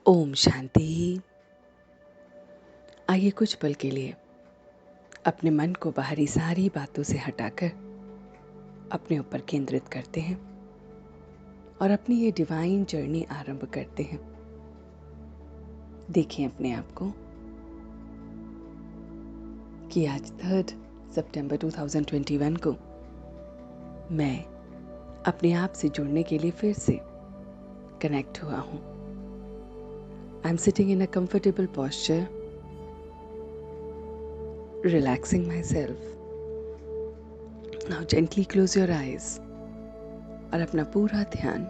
ओम शांति। आइए कुछ पल के लिए अपने मन को बाहरी सारी बातों से हटाकर अपने ऊपर केंद्रित करते हैं और अपनी ये डिवाइन जर्नी आरंभ करते हैं। देखें अपने आप को कि आज 3 सितंबर 2021 को मैं अपने आप से जुड़ने के लिए फिर से कनेक्ट हुआ हूँ। I am sitting in a comfortable posture, relaxing myself. Now gently close your eyes और अपना पूरा ध्यान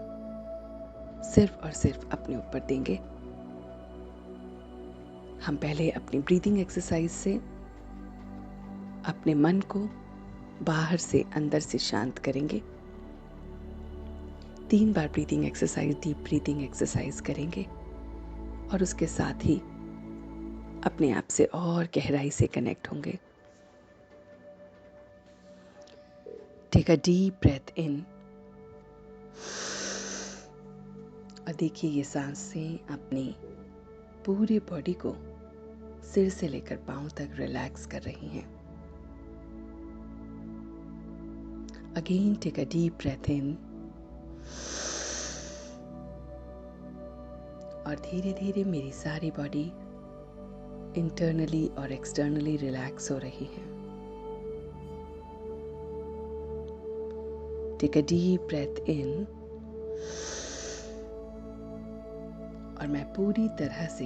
सिर्फ और सिर्फ अपने ऊपर देंगे। हम पहले अपनी ब्रीदिंग एक्सरसाइज से अपने मन को बाहर से अंदर से शांत करेंगे। 3 बार breathing exercise, deep breathing exercise करेंगे और उसके साथ ही अपने आप से और गहराई से कनेक्ट होंगे। Take a deep breath in और देखिए ये सांसें अपनी पूरी बॉडी को सिर से लेकर पांव तक रिलैक्स कर रही हैं। Again take a deep breath in और धीरे धीरे मेरी सारी बॉडी इंटरनली और एक्सटर्नली रिलैक्स हो रही है। Take a deep breath in और मैं पूरी तरह से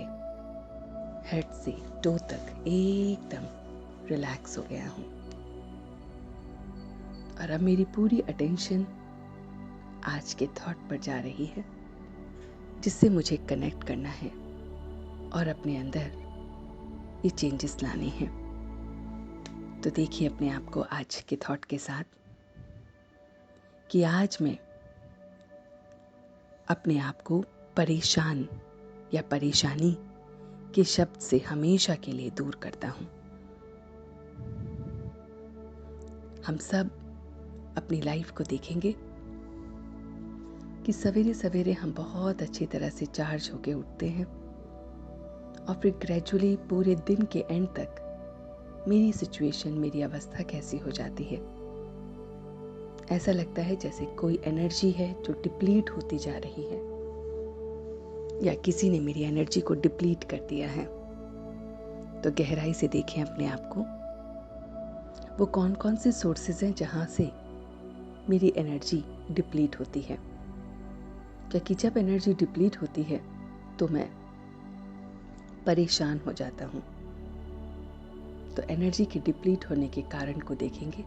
हेड से टो तक एकदम रिलैक्स हो गया हूँ। और अब मेरी पूरी अटेंशन आज के थॉट पर जा रही है जिससे मुझे कनेक्ट करना है और अपने अंदर ये चेंजेस लाने हैं। तो देखिए अपने आप को आज के थॉट के साथ कि आज मैं अपने आप को परेशान या परेशानी के शब्द से हमेशा के लिए दूर करता हूं। हम सब अपनी लाइफ को देखेंगे कि सवेरे सवेरे हम बहुत अच्छी तरह से चार्ज होके उठते हैं और फिर ग्रेजुअली पूरे दिन के एंड तक मेरी सिचुएशन, मेरी अवस्था कैसी हो जाती है। ऐसा लगता है जैसे कोई एनर्जी है जो डिप्लीट होती जा रही है या किसी ने मेरी एनर्जी को डिप्लीट कर दिया है। तो गहराई से देखें अपने आप को, वो कौन कौन से सोर्सेज हैं जहां से मेरी एनर्जी डिप्लीट होती है। क्योंकि जब एनर्जी डिप्लीट होती है तो मैं परेशान हो जाता हूं। तो एनर्जी के डिप्लीट होने के कारण को देखेंगे।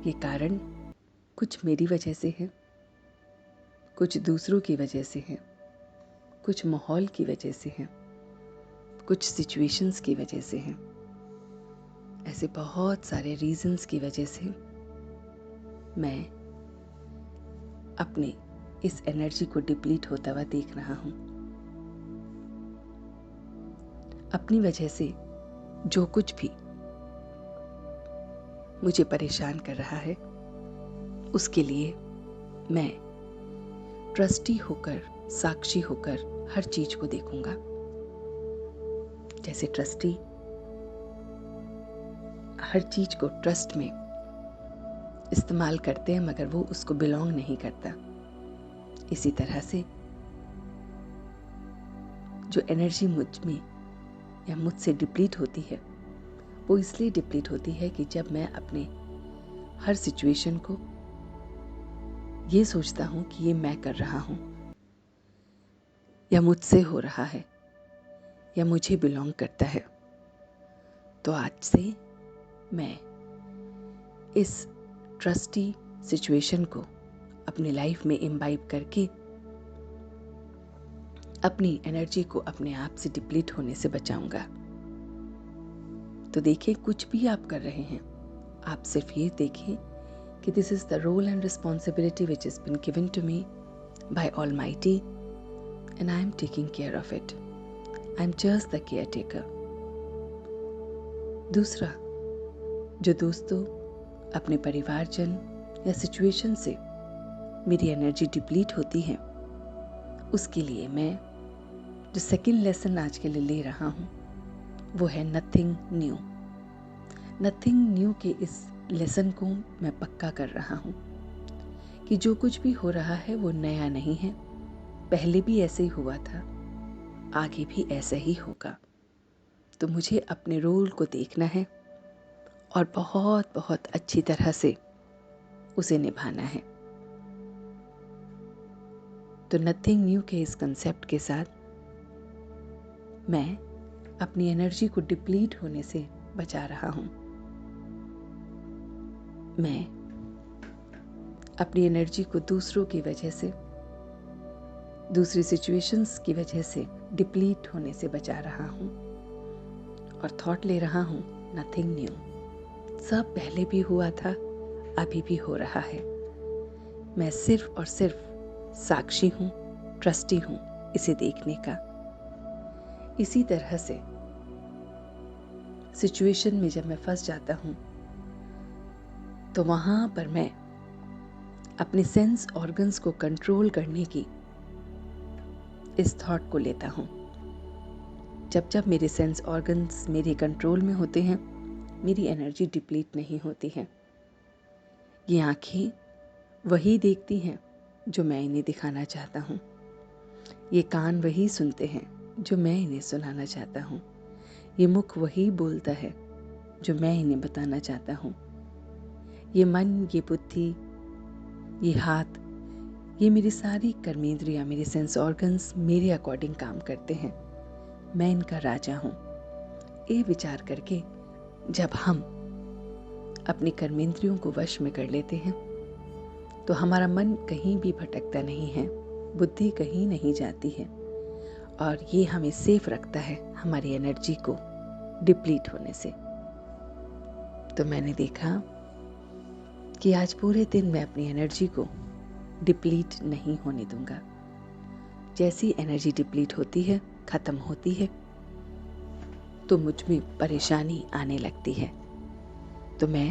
ये कारण कुछ मेरी वजह से है, कुछ दूसरों की वजह से है, कुछ माहौल की वजह से है, कुछ सिचुएशंस की वजह से है। ऐसे बहुत सारे रीजंस की वजह से मैं अपने इस एनर्जी को डिप्लीट होता हुआ देख रहा हूं। अपनी वजह से जो कुछ भी मुझे परेशान कर रहा है उसके लिए मैं ट्रस्टी होकर, साक्षी होकर हर चीज को देखूंगा। जैसे ट्रस्टी हर चीज को ट्रस्ट में इस्तेमाल करते हैं मगर वो उसको बिलोंग नहीं करता। इसी तरह से जो एनर्जी मुझ में या मुझसे डिप्लीट होती है वो इसलिए डिप्लीट होती है कि जब मैं अपने हर सिचुएशन को ये सोचता हूं कि ये मैं कर रहा हूं या मुझसे हो रहा है या मुझे बिलोंग करता है। तो आज से मैं इस ट्रस्टी सिचुएशन को अपनी लाइफ में इम्बाइब करके अपनी एनर्जी को अपने आप से डिप्लीट होने से बचाऊंगा। तो देखिए कुछ भी आप कर रहे हैं, आप सिर्फ ये देखिए कि this is the role and responsibility which is been given to me by almighty and I am taking care of it. I am just the care taker. दूसरा, जो दोस्तों, अपने परिवारजन या सिचुएशन से मेरी एनर्जी डिप्लीट होती है उसके लिए मैं जो सेकंड लेसन आज के लिए ले रहा हूँ वो है नथिंग न्यू। नथिंग न्यू के इस लेसन को मैं पक्का कर रहा हूँ कि जो कुछ भी हो रहा है वो नया नहीं है, पहले भी ऐसे ही हुआ था, आगे भी ऐसा ही होगा। तो मुझे अपने रोल को देखना है और बहुत बहुत अच्छी तरह से उसे निभाना है। तो नथिंग न्यू के इस कंसेप्ट के साथ मैं अपनी एनर्जी को डिप्लीट होने से बचा रहा हूँ। मैं अपनी एनर्जी को दूसरों की वजह से, दूसरी सिचुएशंस की वजह से डिप्लीट होने से बचा रहा हूँ और थॉट ले रहा हूँ नथिंग न्यू। सब पहले भी हुआ था, अभी भी हो रहा है। मैं सिर्फ और सिर्फ साक्षी हूँ, ट्रस्टी हूँ इसे देखने का। इसी तरह से सिचुएशन में जब मैं फंस जाता हूँ तो वहाँ पर मैं अपने सेंस ऑर्गन्स को कंट्रोल करने की इस थॉट को लेता हूँ। जब जब मेरे सेंस ऑर्गन्स मेरे कंट्रोल में होते हैं, मेरी एनर्जी डिप्लीट नहीं होती है। ये आँखें वही देखती हैं जो मैं इन्हें दिखाना चाहता हूँ। ये कान वही सुनते हैं जो मैं इन्हें सुनाना चाहता हूँ। ये मुख वही बोलता है जो मैं इन्हें बताना चाहता हूँ। ये मन, ये बुद्धि, ये हाथ, ये मेरी सारी कर्मेंद्रियाँ, मेरे सेंस ऑर्गन्स मेरे अकॉर्डिंग काम करते हैं। मैं इनका राजा हूँ। ये विचार करके जब हम अपनी कर्मेंद्रियों को वश में कर लेते हैं तो हमारा मन कहीं भी भटकता नहीं है, बुद्धि कहीं नहीं जाती है और ये हमें सेफ रखता है हमारी एनर्जी को डिप्लीट होने से। तो मैंने देखा कि आज पूरे दिन मैं अपनी एनर्जी को डिप्लीट नहीं होने दूंगा। जैसी एनर्जी डिप्लीट होती है, खत्म होती है, तो मुझ में परेशानी आने लगती है। तो मैं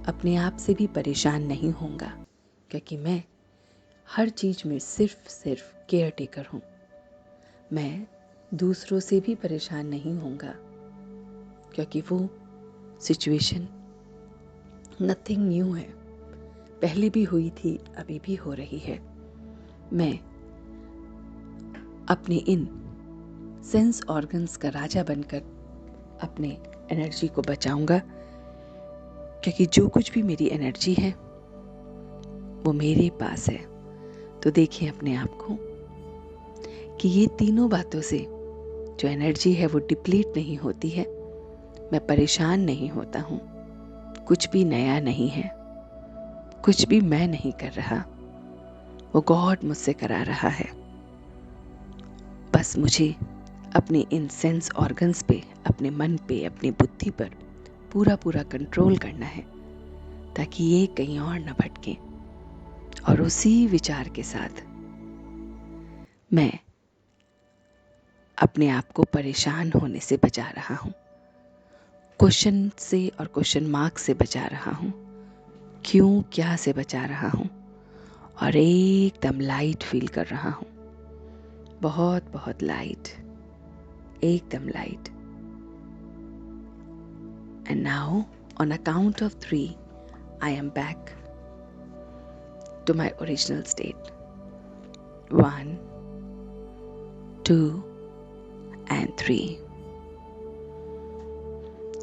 अपने आप से भी परेशान नहीं होऊंगा क्योंकि मैं हर चीज में सिर्फ केयर टेकर हूँ। मैं दूसरों से भी परेशान नहीं होऊंगा क्योंकि वो सिचुएशन नथिंग न्यू है, पहले भी हुई थी, अभी भी हो रही है। मैं अपने इन सेंस ऑर्गन्स का राजा बनकर अपने एनर्जी को बचाऊंगा क्योंकि जो कुछ भी मेरी एनर्जी है वो मेरे पास है। तो देखिए अपने आप को कि ये तीनों बातों से जो एनर्जी है वो डिप्लीट नहीं होती है। मैं परेशान नहीं होता हूँ, कुछ भी नया नहीं है, कुछ भी मैं नहीं कर रहा, वो गॉड मुझसे करा रहा है। बस मुझे अपने इन सेंस ऑर्गन्स पे, अपने मन पे, अपनी बुद्धि पर पूरा कंट्रोल करना है ताकि ये कहीं और न भटके। और उसी विचार के साथ मैं अपने आप को परेशान होने से बचा रहा हूँ, क्वेश्चन से और क्वेश्चन मार्क से बचा रहा हूँ, क्यों क्या से बचा रहा हूँ और एकदम लाइट फील कर रहा हूँ। बहुत बहुत लाइट, एकदम light. And now on a count of 3 I am back to my original state. 1, 2 and 3.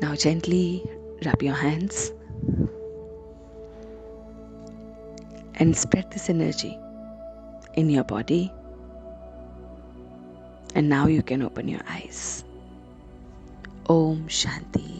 Now gently rub your hands and spread this energy in your body. And now you can open your eyes. Om Shanti.